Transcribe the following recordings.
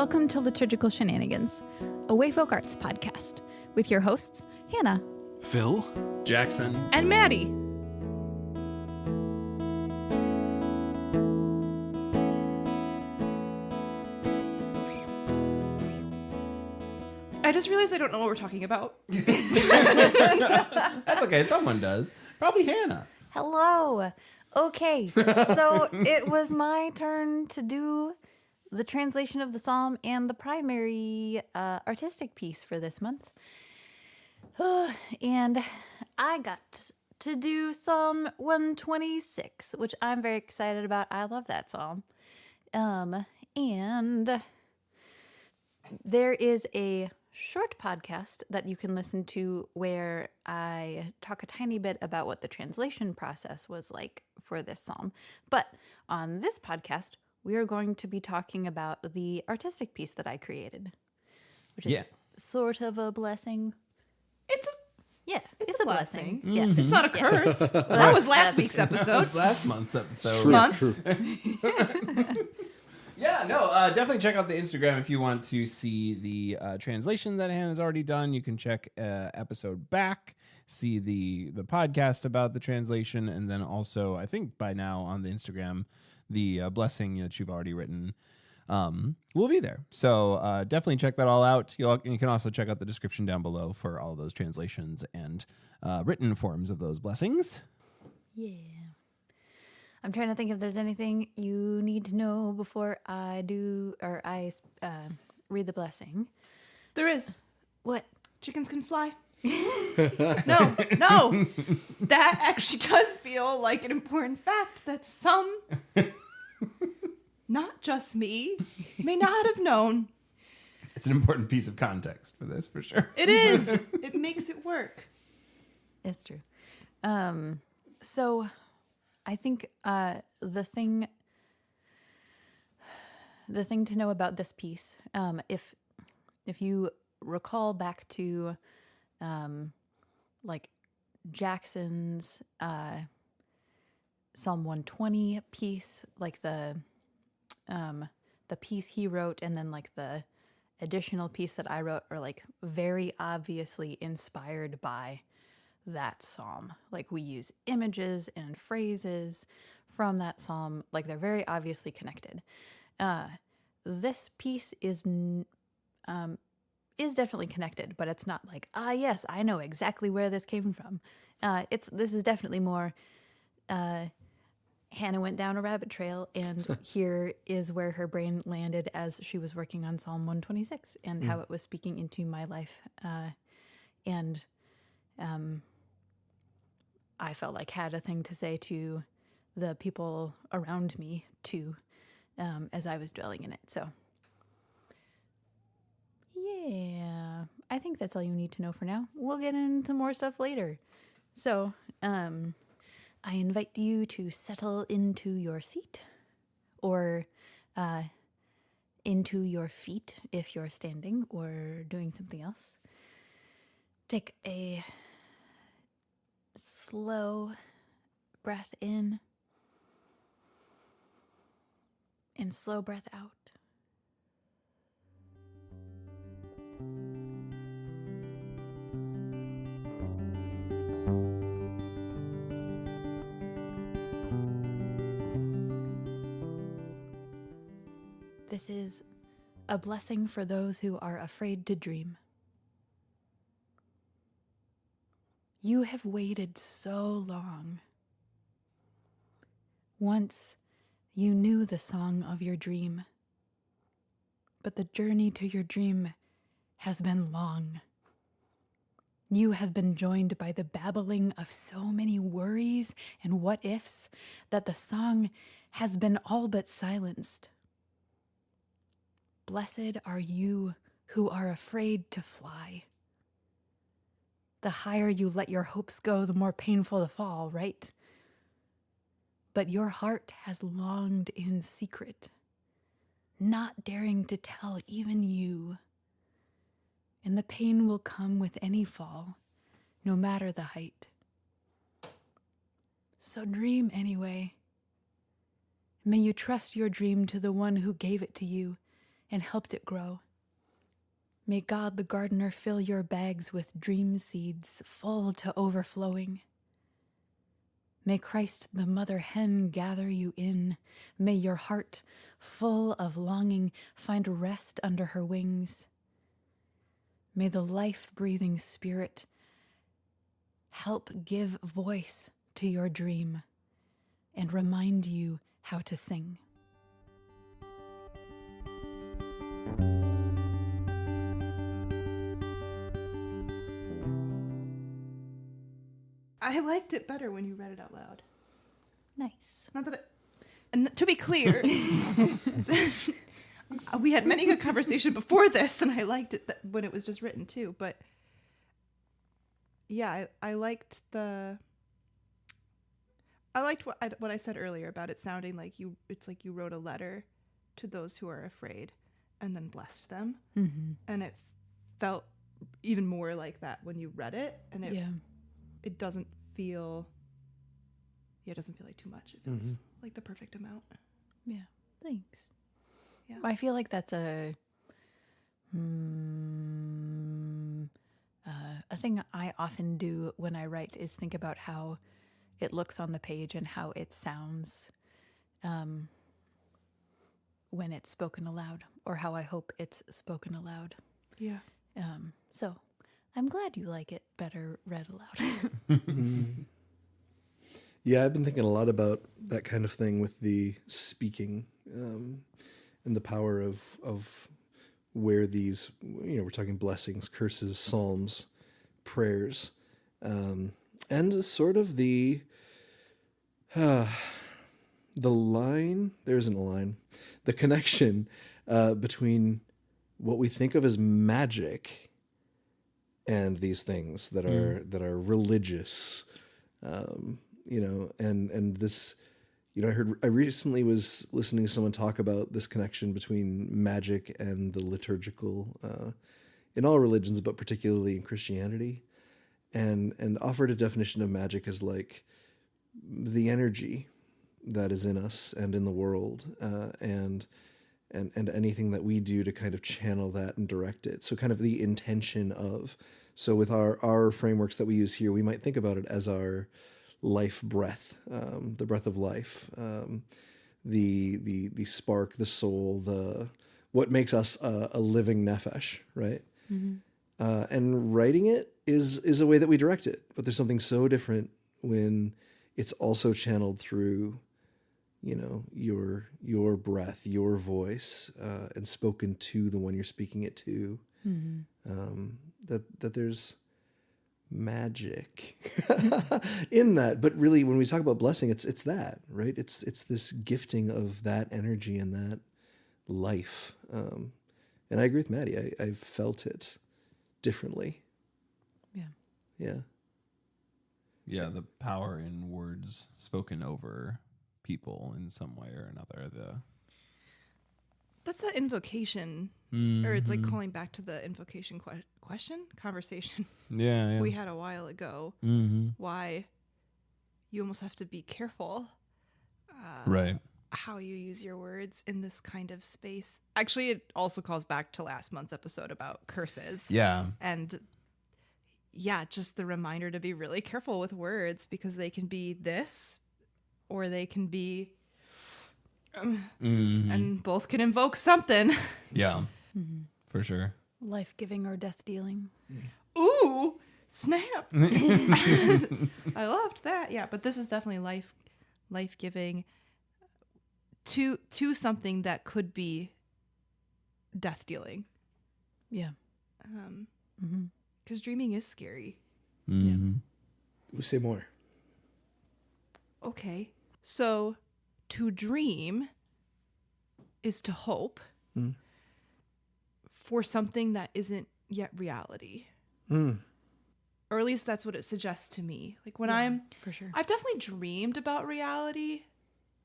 Welcome to Liturgical Shenanigans, a Wayfolk Arts podcast, with your hosts, Hannah, Phil, Jackson, and Maddie. I just realized I don't know what we're talking about. That's okay. Someone does. Probably Hannah. Hello. Okay, so it was my turn to do the translation of the psalm and the primary artistic piece for this month. And I got to do Psalm 126, which I'm very excited about. I love that psalm. And there is a short podcast that you can listen to where I talk a tiny bit about what the translation process was like for this psalm. But on this podcast, we are going to be talking about the artistic piece that I created, which is sort of a blessing. It's a blessing. Mm-hmm. Yeah, It's not a curse. That was last week's episode. Last month's episode. Months. Definitely check out the Instagram if you want to see the translation that Hannah's already done. You can check episode back, see the podcast about the translation, and then also, I think by now on the Instagram, the blessing that you've already written will be there. So definitely check that all out. You can also check out the description down below for all those translations and written forms of those blessings. Yeah. I'm trying to think if there's anything you need to know before I read the blessing. There is. What? Chickens can fly. No. That actually does feel like an important fact that some, not just me, may not have known. It's an important piece of context for this, for sure. It is. It makes it work. It's true. So I think the thing to know about this piece, if you recall back to like Jackson's Psalm 120 piece, like the piece he wrote, and then like the additional piece that I wrote are like very obviously inspired by that psalm. Like we use images and phrases from that psalm, like they're very obviously connected. This piece is definitely connected, but it's not like, yes, I know exactly where this came from. This is definitely more Hannah went down a rabbit trail, and here is where her brain landed as she was working on Psalm 126 and how it was speaking into my life. I felt like had a thing to say to the people around me too, as I was dwelling in it. So yeah, I think that's all you need to know for now. We'll get into more stuff later. So I invite you to settle into your seat or into your feet if you're standing or doing something else. Take a slow breath in and slow breath out. This is a blessing for those who are afraid to dream. You have waited so long. Once you knew the song of your dream, but the journey to your dream has been long. You have been joined by the babbling of so many worries and what-ifs that the song has been all but silenced. Blessed are you who are afraid to fly. The higher you let your hopes go, the more painful the fall, right? But your heart has longed in secret, not daring to tell even you. And the pain will come with any fall, no matter the height. So dream anyway. May you trust your dream to the one who gave it to you, and helped it grow. May God the gardener fill your bags with dream seeds full to overflowing. May Christ the mother hen gather you in. May your heart, full of longing, find rest under her wings. May the life-breathing Spirit help give voice to your dream and remind you how to sing. I liked it better when you read it out loud. Nice. Not that and to be clear, we had many good conversation before this, and I liked it when it was just written too. But yeah, I liked what I said earlier about it sounding like it's like you wrote a letter to those who are afraid and then blessed them. Mm-hmm. And it felt even more like that when you read it. And it doesn't feel like too much. It feels like the perfect amount. Yeah, thanks. Yeah. I feel like that's a thing I often do when I write is think about how it looks on the page and how it sounds when it's spoken aloud, or how I hope it's spoken aloud. Yeah. So I'm glad you like it better read aloud. Yeah, I've been thinking a lot about that kind of thing with the speaking and the power of where these, we're talking blessings, curses, psalms, prayers, and sort of the line, there isn't a line, the connection between what we think of as magic and these things that are religious, and this, I recently was listening to someone talk about this connection between magic and the liturgical, in all religions, but particularly in Christianity, and offered a definition of magic as like the energy that is in us and in the world, and anything that we do to kind of channel that and direct it. So kind of the intention of, so with our frameworks that we use here, we might think about it as our life breath, the breath of life, the spark, the soul, what makes us a living nefesh, right? Mm-hmm. And writing it is a way that we direct it, but there's something so different when it's also channeled through, your breath, your voice, and spoken to the one you're speaking it to. Mm-hmm. That there's magic in that, but really when we talk about blessing, it's that, right? It's this gifting of that energy and that life. And I agree with Maddie. I've felt it differently. Yeah. Yeah, the power in words spoken over people in some way or another. That's the invocation, or it's like calling back to the invocation conversation Yeah. we had a while ago. Mm-hmm. Why you almost have to be careful, Right. how you use your words in this kind of space. Actually, it also calls back to last month's episode about curses. Yeah. And yeah, just the reminder to be really careful with words, because they can be this or they can be and both can invoke something. Yeah. For sure. Life-giving or death-dealing. Ooh, snap. I loved that. Yeah, but this is definitely life-giving to something that could be death-dealing. Yeah. Because dreaming is scary. Mm-hmm. Ooh, say more. Okay. So to dream is to hope for something that isn't yet reality. Or at least that's what it suggests to me. Like when for sure. I've definitely dreamed about reality.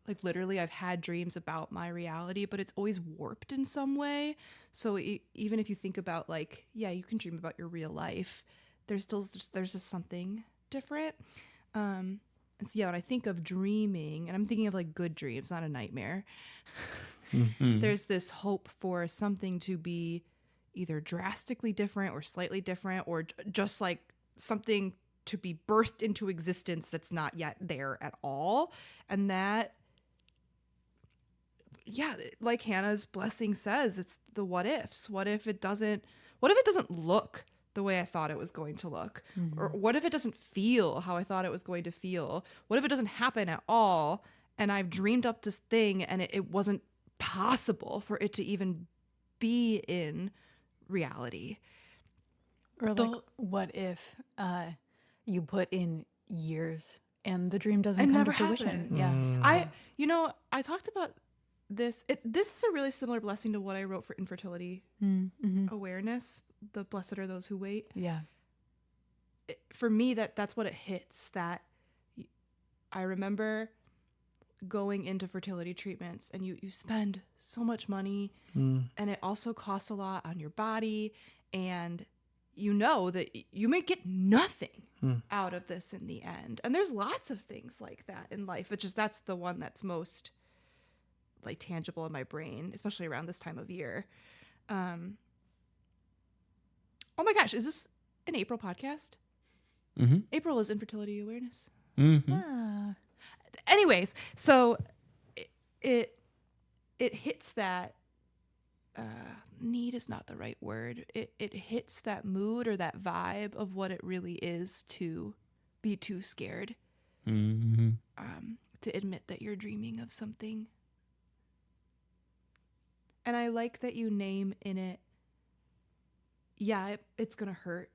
Like literally I've had dreams about my reality, but it's always warped in some way. So even if you think about like, yeah, you can dream about your real life, there's just something different. And so yeah, when I think of dreaming, and I'm thinking of like good dreams, not a nightmare. There's this hope for something to be either drastically different or slightly different, or just like something to be birthed into existence that's not yet there at all. And that, yeah, like Hannah's blessing says, it's the what ifs. What if it doesn't look the way I thought it was going to look? Or what if it doesn't feel how I thought it was going to feel? What if it doesn't happen at all? And I've dreamed up this thing and it wasn't possible for it to even be in reality. Or like, what if you put in years and the dream doesn't It come never to fruition? happens. Yeah. I talked about this. This is a really similar blessing to what I wrote for infertility awareness. The blessed are those who wait. Yeah. For me, that's what it hits. That I remember going into fertility treatments, and you spend so much money, and it also costs a lot on your body, and you know that you may get nothing out of this in the end. And there's lots of things like that in life. It's just that's the one that's most like tangible in my brain, especially around this time of year. Oh my gosh, is this an April podcast? April is infertility awareness. Anyways, so it hits that need is not the right word. It hits that mood or that vibe of what it really is to be too scared to admit that you're dreaming of something. And I like that you name in it, yeah, it's gonna hurt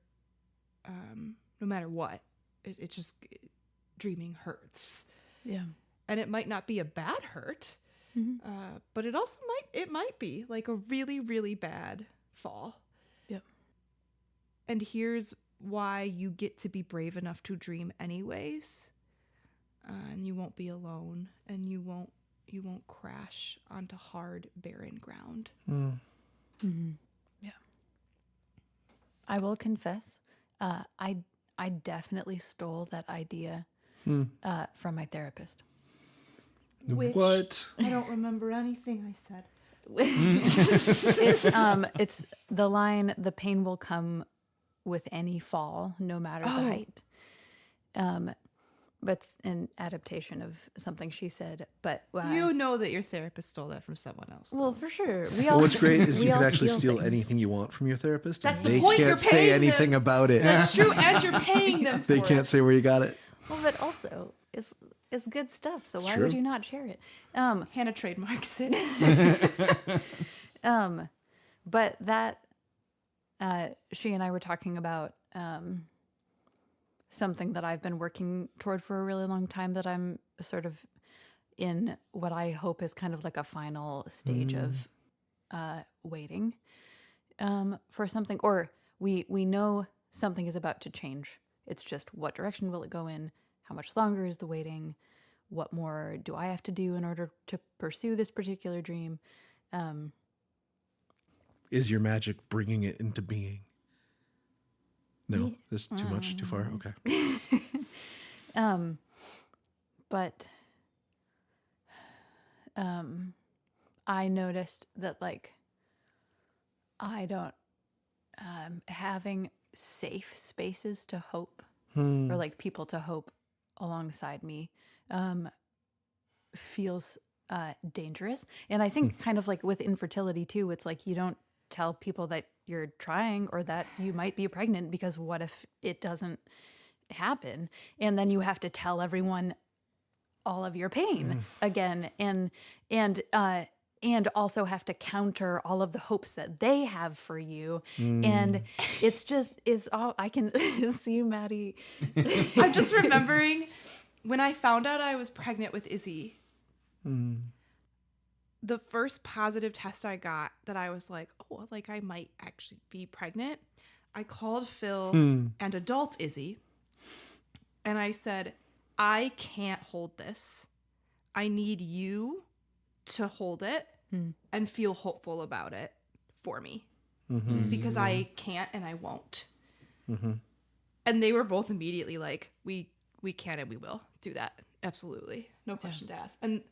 no matter what. It's just dreaming hurts. Yeah. And it might not be a bad hurt, but it also might be like a really, really bad fall. Yep. And here's why you get to be brave enough to dream anyways. And you won't be alone, and you won't crash onto hard, barren ground. Yeah. I will confess, I definitely stole that idea from my therapist. Which What? I don't remember anything I said. It's the line, "The pain will come with any fall, no matter the height." But it's an adaptation of something she said. But You know that your therapist stole that from someone else. well, though, for so- sure. Well, what's great is we you can all actually steal things. anything you want from your therapist. That's and the they point, you're can't say paying them. anything about it. That's true, and you're paying them for They it. can't say where you got it. Well, but also it's good stuff. So why true. would you not share it? Hannah trademarks it. But that she and I were talking about something that I've been working toward for a really long time, that I'm sort of in what I hope is kind of like a final stage of waiting for something, or we know something is about to change. It's just, what direction will it go in? How much longer is the waiting? What more do I have to do in order to pursue this particular dream? Is your magic bringing it into being? No, that's too much, too far. Okay. But I noticed that, like, I don't having safe spaces to hope or like people to hope alongside me feels dangerous. And I think kind of like with infertility too, it's like you don't tell people that you're trying or that you might be pregnant, because what if it doesn't happen? And then you have to tell everyone all of your pain again, and also have to counter all of the hopes that they have for you. And it's all, I can see Maddie. I'm just remembering when I found out I was pregnant with Izzy. The first positive test I got that I was like, oh, like I might actually be pregnant. I called Phil and adult Izzy, and I said, I can't hold this. I need you to hold it and feel hopeful about it for me, because I can't and I won't. And they were both immediately like, we can and we will do that. Absolutely. No question to ask. And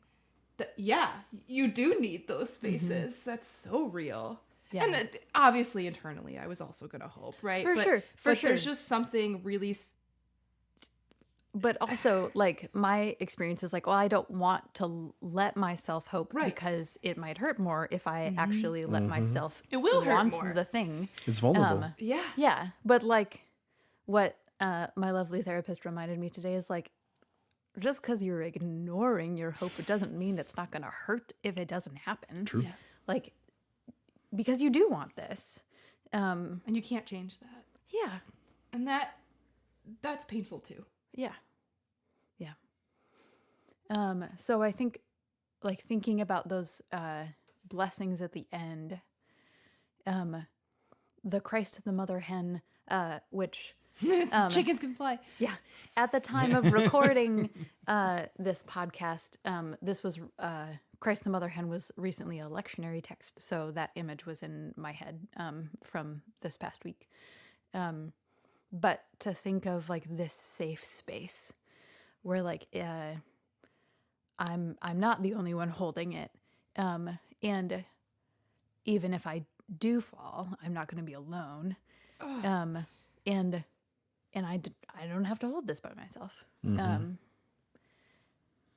yeah, you do need those spaces. That's so real. Yeah. And obviously internally I was also going to hope, right? For sure, for but sure. there's just something really But also, like, my experience is like, well, I don't want to let myself hope Right. because it might hurt more if I actually let myself It will hurt want more. the thing. It's vulnerable. yeah. Yeah. But like what my lovely therapist reminded me today is like, just because you're ignoring your hope, it doesn't mean it's not going to hurt if it doesn't happen. True. Yeah. Like, because you do want this. And you can't change that. Yeah. And that's painful too. Yeah. Yeah. So I think like thinking about those blessings at the end, the Christ the Mother Hen, which Chickens can fly. yeah, at the time of recording this podcast, this was Christ the Mother Hen was recently a lectionary text, so that image was in my head from this past week. But to think of like this safe space where like I'm not the only one holding it, and even if I do fall, I'm not going to be alone, and I don't have to hold this by myself.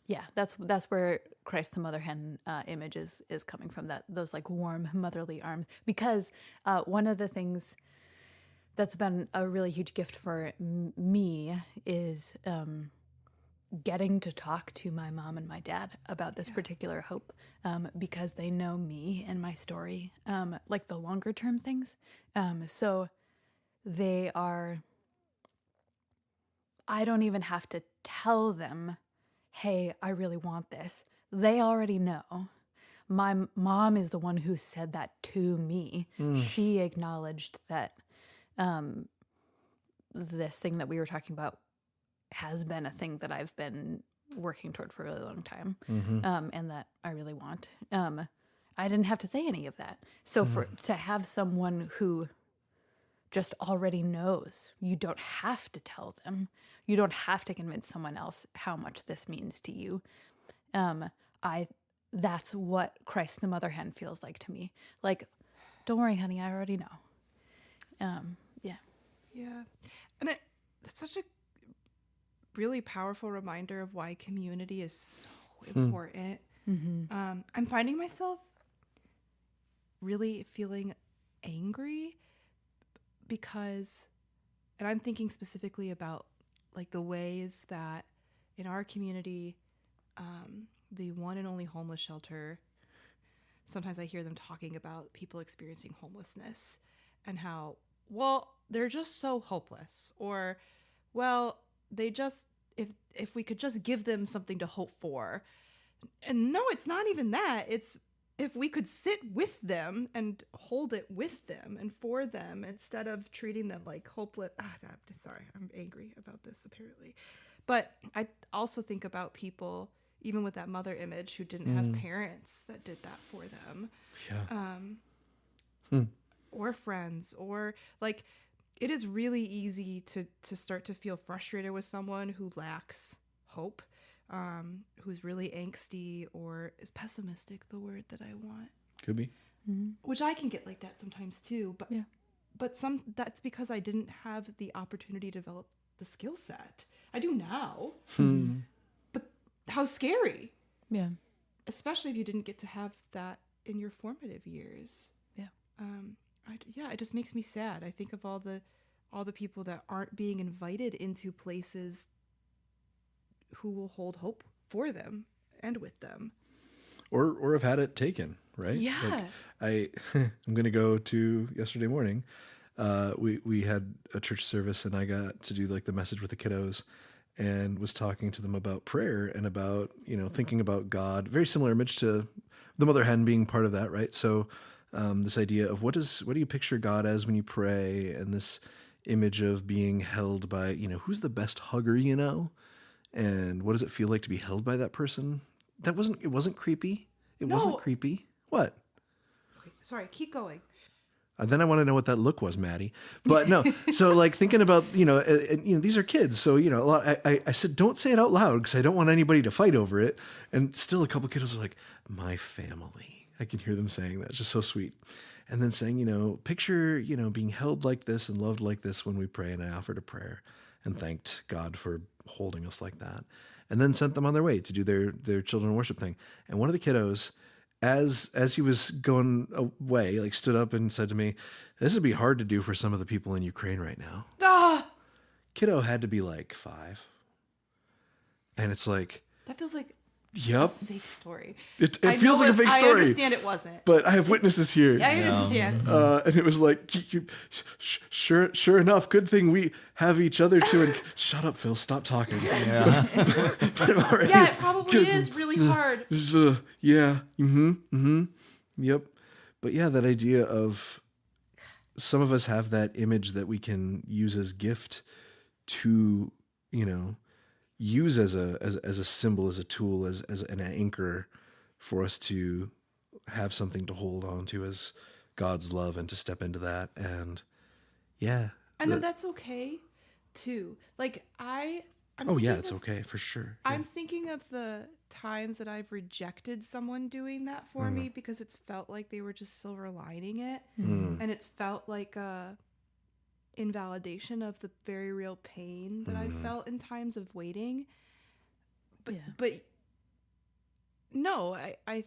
Yeah, that's where Christ the Mother Hen image is coming from. That those like warm motherly arms, because one of the things that's been a really huge gift for me is getting to talk to my mom and my dad about this particular hope, because they know me and my story, like the longer term things. So they are, I don't even have to tell them, hey, I really want this. They already know. My mom is the one who said that to me. She acknowledged that this thing that we were talking about has been a thing that I've been working toward for a really long time, and that I really want. I didn't have to say any of that. So to have someone who just already knows, you don't have to tell them. You don't have to convince someone else how much this means to you. That's what Christ the Mother Hen feels like to me. Like, don't worry, honey, I already know. Yeah. Yeah. And it's such a really powerful reminder of why community is so important. I'm finding myself really feeling angry because, and I'm thinking specifically about like the ways that in our community, the one and only homeless shelter, sometimes I hear them talking about people experiencing homelessness and how, well, they're just so hopeless, or, well, they just, if we could just give them something to hope for. And no, it's not even that. It's if we could sit with them and hold it with them and for them instead of treating them like hopeless. Sorry, I'm angry about this apparently. But I also think about people, even with that mother image, who didn't have parents that did that for them. Yeah. Or friends, or like, it is really easy to start to feel frustrated with someone who lacks hope, who's really angsty, or is pessimistic, the word that I want. Could be. Which I can get like that sometimes too, but Yeah. but that's because I didn't have the opportunity to develop the skill set. I do now. But how scary. Yeah. Especially if you didn't get to have that in your formative years. Yeah. It just makes me sad. I think of all the people that aren't being invited into places who will hold hope for them and with them, Or have had it taken, right? Yeah. Like I'm gonna go to yesterday morning. We had a church service and I got to do like the message with the kiddos and was talking to them about prayer and about, thinking about God. Very similar image to the mother hen being part of that, right? So this idea of what do you picture God as when you pray, and this image of being held by, who's the best hugger, and what does it feel like to be held by that person? It wasn't creepy. It wasn't creepy. What? Okay, sorry, keep going. Then I want to know what that look was, Maddie. But no, so like thinking about, these are kids. So, a lot, I said, don't say it out loud because I don't want anybody to fight over it. And still a couple kiddos are like, my family. I can hear them saying that. It's just so sweet. And then saying, picture, being held like this and loved like this when we pray. And I offered a prayer and thanked God for holding us like that. And then sent them on their way to do their children worship thing. And one of the kiddos, as he was going away, like stood up and said to me, this would be hard to do for some of the people in Ukraine right now. Ah, Kiddo had to be like 5. And it's like, that feels like a yep. fake story. It I feels know like a fake story. I understand it wasn't. But I have witnesses here. I understand. And it was like, sure enough, good thing we have each other too. And shut up, Phil, stop talking. Yeah. But I'm already, Yeah, it probably is really hard. Yeah. Yep. But yeah, that idea of some of us have that image that we can use as gift to, use as a symbol, as a tool, as an anchor for us to have something to hold on to as God's love and to step into that. And yeah. And then that's okay too. Like I'm it's okay for sure. I'm thinking of the times that I've rejected someone doing that for me because it's felt like they were just silver lining it. And it's felt like a invalidation of the very real pain that I felt in times of waiting. But no, I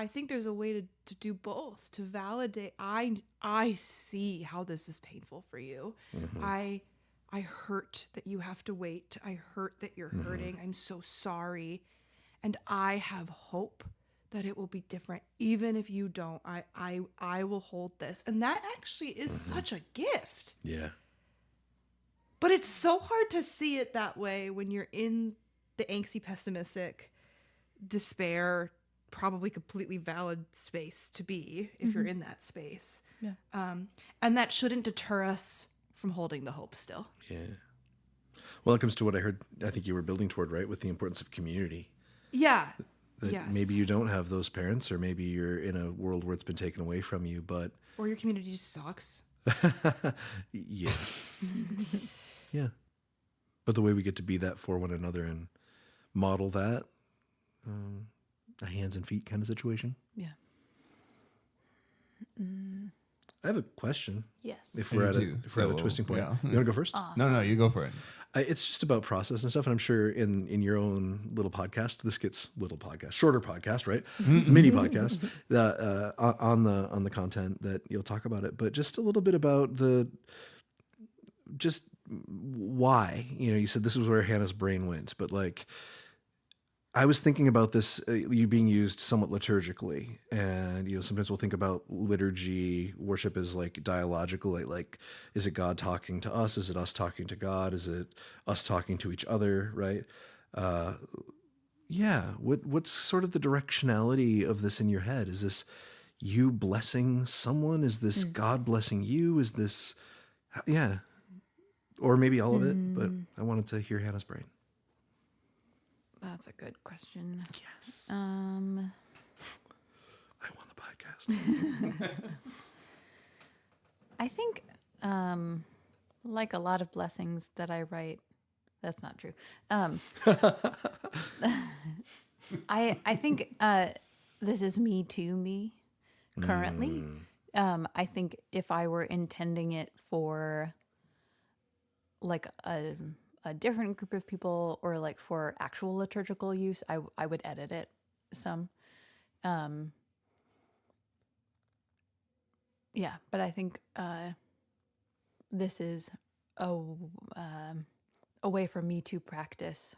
think there's a way to do both, to validate. I see how this is painful for you. I hurt that you have to wait. I hurt that you're hurting. I'm so sorry. And I have hope that it will be different. Even if you don't, I will hold this. And that actually is such a gift. Yeah. But it's so hard to see it that way when you're in the angsty, pessimistic, despair, probably completely valid space to be if you're in that space. Yeah. And that shouldn't deter us from holding the hope still. Yeah. Well, it comes to what I think you were building toward, right? With the importance of community. Yeah. That Yes. maybe you don't have those parents, or maybe you're in a world where it's been taken away from you, but Or your community just sucks. yeah. Yeah. But the way we get to be that for one another and model that, a hands and feet kind of situation. Yeah. I have a question. Yes. If we're I at do, a twisting point, yeah. you want to go first? No, you go for it. It's just about process and stuff, and I'm sure in your own little podcast, shorter podcast, right? Mini podcast on the content that you'll talk about it, but just a little bit about just why. You said this was where Hannah's brain went, but like I was thinking about this, you being used somewhat liturgically, and sometimes we'll think about liturgy, worship as like dialogical, like is it God talking to us? Is it us talking to God? Is it us talking to each other? Right? What's sort of the directionality of this in your head? Is this you blessing someone? Is this God blessing you? Is this, or maybe all of it? But I wanted to hear Hannah's brain. That's a good question. Yes. I won the podcast. I think, like a lot of blessings that I write, that's not true. I think this is me to me currently. I think if I were intending it for like a different group of people or like for actual liturgical use, I would edit it some. But I think this is a way for me to practice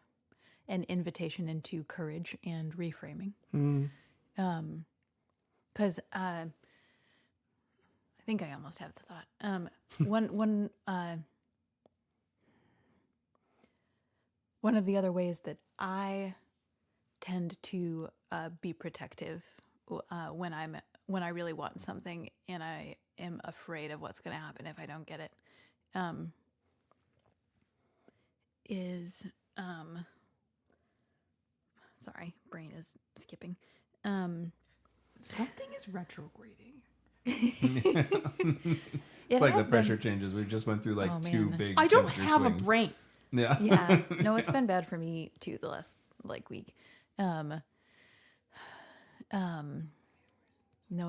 an invitation into courage and reframing. Because I think I almost have the thought. One of the other ways that I tend to be protective when I really want something and I am afraid of what's going to happen if I don't get it, is sorry, brain is skipping. Something is retrograding. It's like the pressure changes. We just went through like Oh, two man. big I don't temperature have swings. a brain. Yeah. Yeah. No, it's been bad for me too the last like week. No,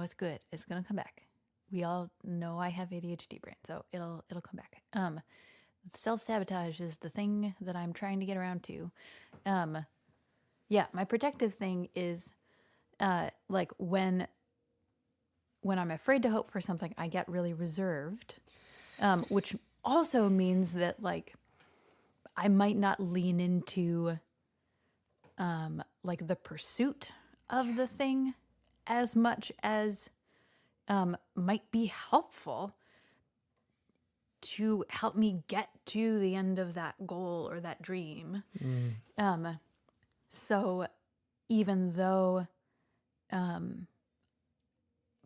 it's good. It's gonna come back. We all know I have ADHD brain, so it'll come back. Self-sabotage is the thing that I'm trying to get around to. Yeah, my protective thing is like when I'm afraid to hope for something, I get really reserved, which also means that like I might not lean into like the pursuit of the thing as much as might be helpful to help me get to the end of that goal or that dream. So even though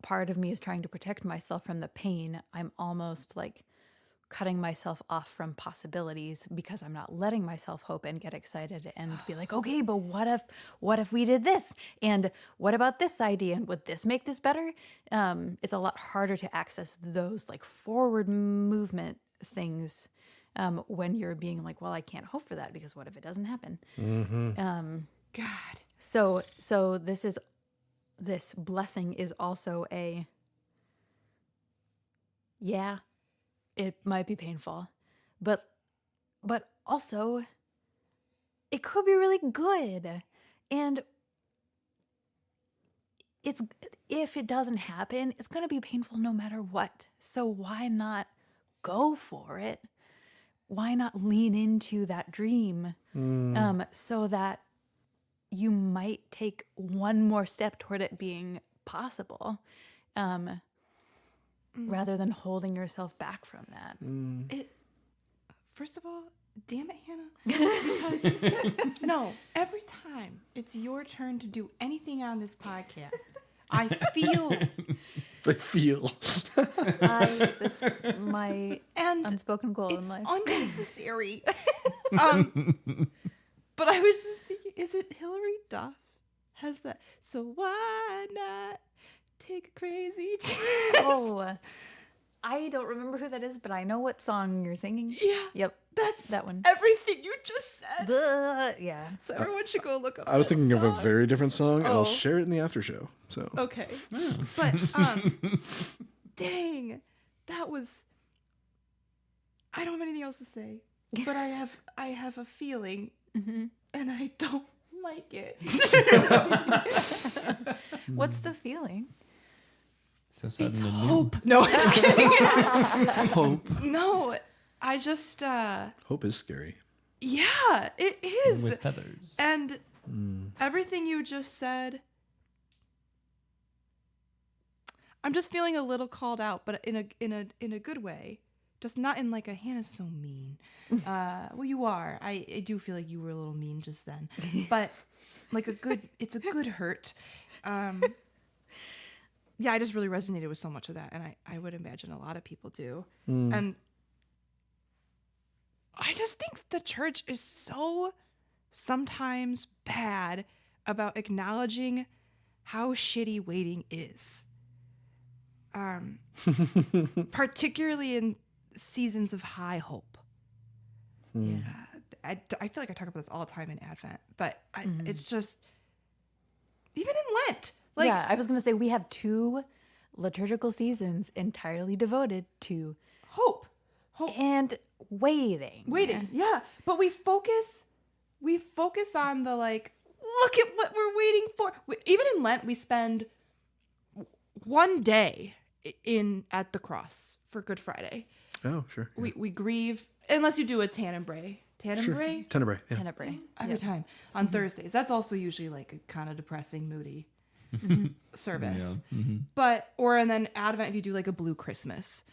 part of me is trying to protect myself from the pain, I'm almost like cutting myself off from possibilities because I'm not letting myself hope and get excited and be like, okay, but what if we did this? And what about this idea? And would this make this better? It's a lot harder to access those like forward movement things when you're being like, well, I can't hope for that because what if it doesn't happen? God. So this blessing is also it might be painful, but also it could be really good. And if it doesn't happen, it's going to be painful no matter what. So why not go for it? Why not lean into that dream so that you might take one more step toward it being possible rather than holding yourself back from that. First of all, damn it, Hannah. Because, no, every time it's your turn to do anything on this podcast, I feel It's my unspoken goal it's in life. unnecessary. But I was just thinking, is it Hillary Duff has that? So why not take a crazy chance? Oh, I don't remember who that is, but I know what song you're singing. Yeah. Yep. That's that one. everything you just said. Yeah. So everyone should go look up I was that thinking of a song. very different song, and I'll Oh. share it in the after show. So Okay. But dang, that was I don't have anything else to say. But I have a feeling and I don't like it. What's the feeling? So sudden It's and new. hope. No, I'm just kidding. hope. No, I just Hope is scary. yeah, it is. With feathers. And everything you just said, I'm just feeling a little called out, but in a good way. Just not in like a Hannah's so mean. Well, you are. I do feel like you were a little mean just then, but like it's a good hurt. Yeah, I just really resonated with so much of that, and I would imagine a lot of people do. And I just think the church is so sometimes bad about acknowledging how shitty waiting is. Particularly in seasons of high hope. Yeah. I feel like I talk about this all the time in Advent, but it's just, even in Lent. Like, yeah, I was going to say we have 2 liturgical seasons entirely devoted to hope. and waiting. Yeah. But we focus on the like, look at what we're waiting for. Even in Lent, we spend one day at the cross for Good Friday. Oh, sure. Yeah. We grieve, unless you do a Tenebrae. Tenebrae. Yeah. Tenebrae. Every time on Thursdays. That's also usually like a kind of depressing, moody service. Yeah. And then Advent, if you do like a blue Christmas.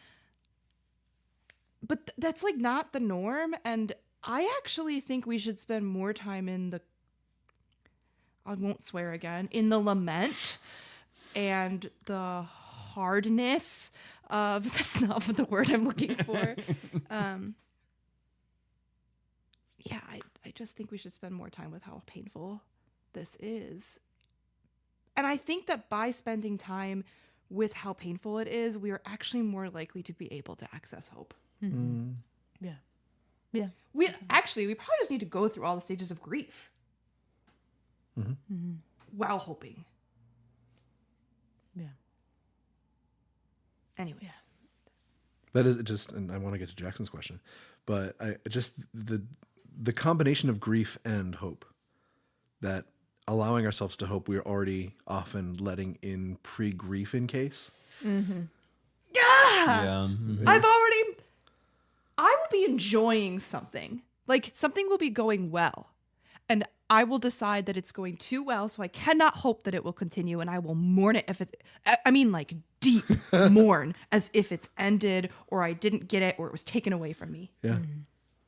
But that's like not the norm. And I actually think we should spend more time I won't swear again, in the lament and the hardness of, that's not the word I'm looking for. Yeah, I just think we should spend more time with how painful this is. And I think that by spending time with how painful it is, we are actually more likely to be able to access hope. Yeah. Yeah. We probably just need to go through all the stages of grief while hoping. Yeah. Anyways. That is just, and I want to get to Jackson's question, but the combination of grief and hope, that allowing ourselves to hope, we're already often letting in pre-grief in case. Yeah. I will be enjoying something. Like something will be going well. And I will decide that it's going too well, so I cannot hope that it will continue, and I will mourn it if it's, I mean like deep mourn, as if it's ended, or I didn't get it, or it was taken away from me. Yeah.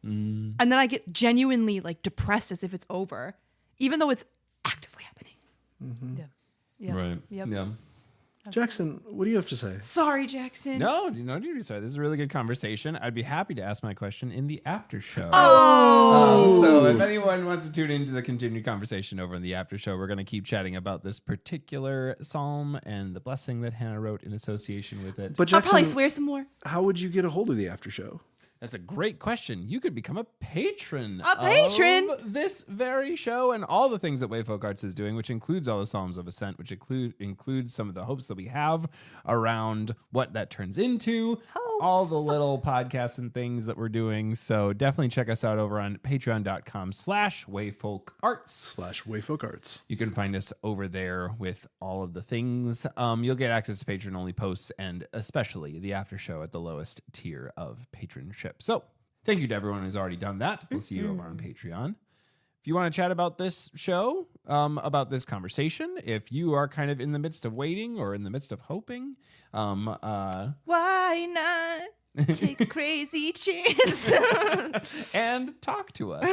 And then I get genuinely like depressed as if it's over, even though it's actively happening. Yeah. Yeah. Right. Yep. Yeah. Jackson, what do you have to say? Sorry, Jackson. No, sorry. This is a really good conversation. I'd be happy to ask my question in the after show. So if anyone wants to tune into the continued conversation over in the after show, we're going to keep chatting about this particular psalm and the blessing that Hannah wrote in association with it. But I'll probably Jackson, swear some more. how would you get a hold of the after show? That's a great question. You could become a patron. Of this very show and all the things that Wayfolk Arts is doing, which includes all the Psalms of Ascent, which includes some of the hopes that we have around what that turns into, all the little podcasts and things that we're doing. So definitely check us out over on patreon.com/wayfolkarts. /Wayfolk Arts. You can find us over there with all of the things. You'll get access to patron-only posts and especially the after show at the lowest tier of patronship. So thank you to everyone who's already done that. We'll see you over on Patreon. If you want to chat about this show, about this conversation, if you are kind of in the midst of waiting or in the midst of hoping, Why not take a crazy chance? and talk to us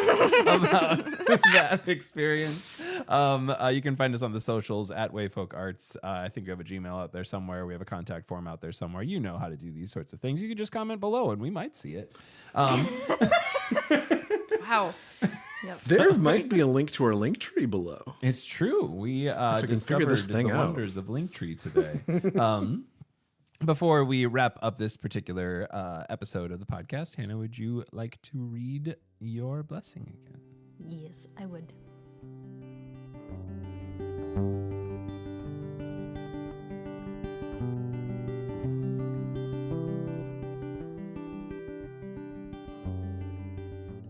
about that experience. You can find us on the socials at Wayfolk Arts. I think we have a Gmail out there somewhere. We have a contact form out there somewhere. You know how to do these sorts of things. You can just comment below and we might see it. Wow. There might be a link to our link tree below. It's true. We I can figure discovered this thing the out. wonders of Linktree today. Before we wrap up this particular episode of the podcast, Hannah, would you like to read your blessing again? Yes, I would.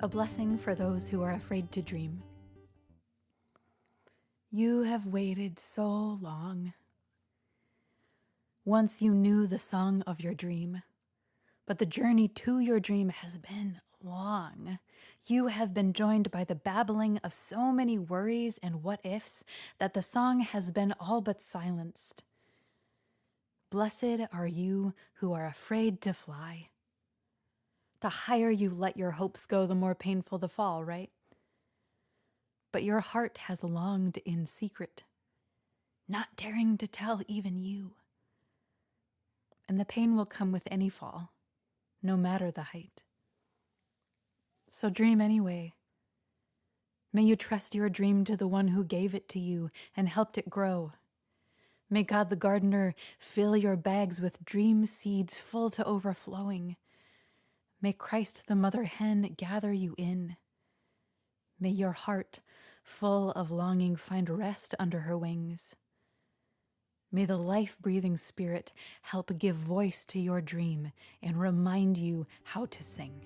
A blessing for those who are afraid to dream. You have waited so long. Once you knew the song of your dream, but the journey to your dream has been long. You have been joined by the babbling of so many worries and what-ifs that the song has been all but silenced. Blessed are you who are afraid to fly. The higher you let your hopes go, the more painful the fall, right? But your heart has longed in secret, not daring to tell even you. And the pain will come with any fall, no matter the height. So dream anyway. May you trust your dream to the one who gave it to you and helped it grow. May God the gardener fill your bags with dream seeds full to overflowing. May Christ the mother hen gather you in. May your heart, full of longing, find rest under her wings. May the life-breathing Spirit help give voice to your dream and remind you how to sing.